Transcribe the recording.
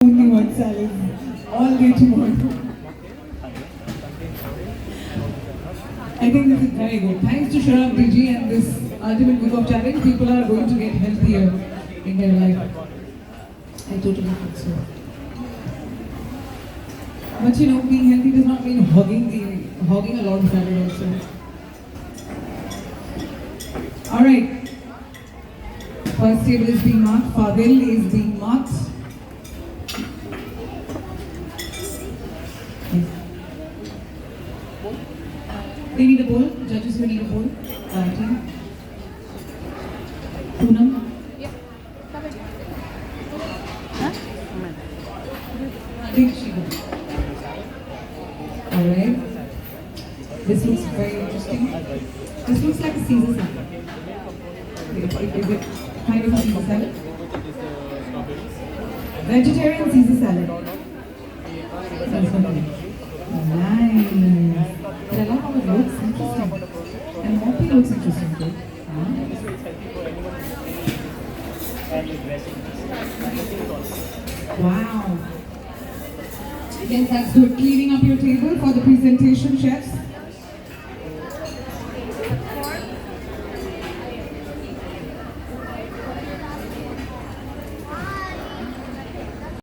Only one salad all day tomorrow. I think this is very good. Thanks to Sharab Diji and this ultimate group of challenge, people are going to get healthier in their life. I totally think so. But you know, being healthy does not mean hogging a lot of salad also. Alright. First table is being marked. Fadil is being marked. They need a bowl. Judges will need a bowl. Team. Poonam. Yeah. Big Shiva. Alright. This looks very interesting. This looks like a Caesar salad. Is it kind of a Caesar salad? Vegetarian Caesar salad. Nice. I love how it looks interesting. And Moppy looks interesting too. Wow. Yes, that's good. Cleaning up your table for the presentation, chefs.